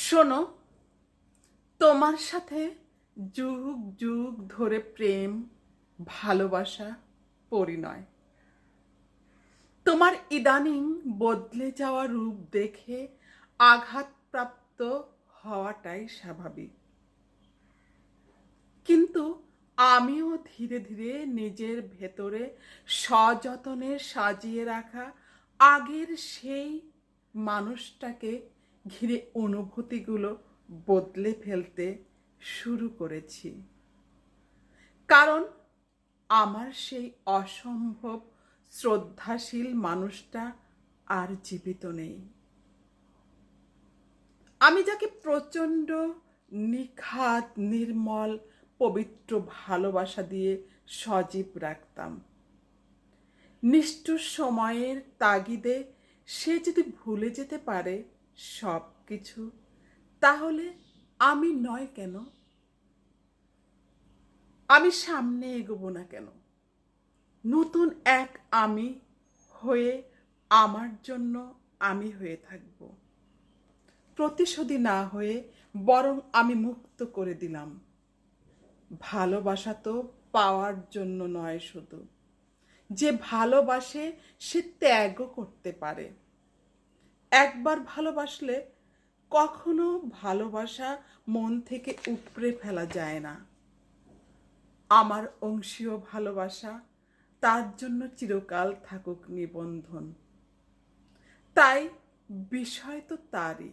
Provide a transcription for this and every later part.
শোনো, তোমার সাথে যুগ যুগ ধরে প্রেম, ভালোবাসা, পরিণয়। তোমার ইদানিং বদলে যাওয়া রূপ দেখে আঘাতপ্রাপ্ত হওয়াটাই স্বাভাবিক। কিন্তু আমিও ধীরে ধীরে নিজের ভেতরে সযতনে সাজিয়ে রাখা আগের সেই মানুষটাকে ঘিরে অনুভূতিগুলো বদলে ফেলতে শুরু করেছি। কারণ আমার সেই অসম্ভব শ্রদ্ধাশীল মানুষটা আর জীবিত নেই। আমি যাকে প্রচণ্ড নিখাদ, নির্মল, পবিত্র ভালোবাসা দিয়ে সজীব রাখতাম, নিষ্ঠুর সময়ের তাগিদে সে যদি ভুলে যেতে পারে সব কিছু, তাহলে আমি নয় কেন? আমি সামনে এগোবো না কেন? নতুন এক আমি হয়ে আমার জন্য আমি হয়ে থাকব। প্রতিশোধী না হয়ে বরং আমি মুক্ত করে দিলাম। ভালোবাসা তো পাওয়ার জন্য নয় শুধু, যে ভালোবাসে সে ত্যাগও করতে পারে। একবার ভালোবাসলে কখনো ভালোবাসা মন থেকে উপড়ে ফেলা যায় না। আমার অংশীয় ভালোবাসা তার জন্য চিরকাল থাকুক নিবন্ধন। তাই বিষয় তো তারই।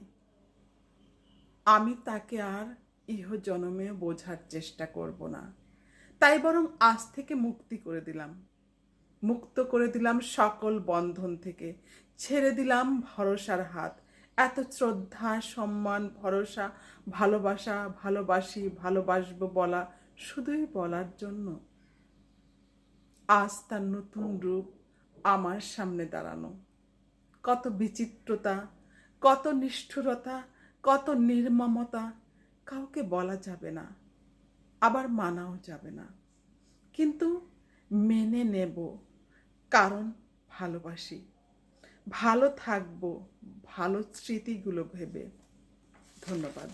আমি তাকে আর ইহজনমে বোঝার চেষ্টা করব না। তাই বরং আজ থেকে মুক্ত করে দিলাম সকল বন্ধন থেকে। ছেড়ে দিলাম ভরসার হাত। এত শ্রদ্ধা, সম্মান, ভরসা, ভালোবাসা, ভালোবাসি, ভালোবাসবো বলা শুধুই বলার জন্য। আজ তার নতুন রূপ আমার সামনে দাঁড়ানো। কত বিচিত্রতা, কত নিষ্ঠুরতা, কত নির্মমতা কাউকে বলা যাবে না, আবার মানাও যাবে না। কিন্তু মেনে নেব, কারণ ভালোবাসি। ভালো থাকবো ভালো স্মৃতিগুলো ভেবে। ধন্যবাদ।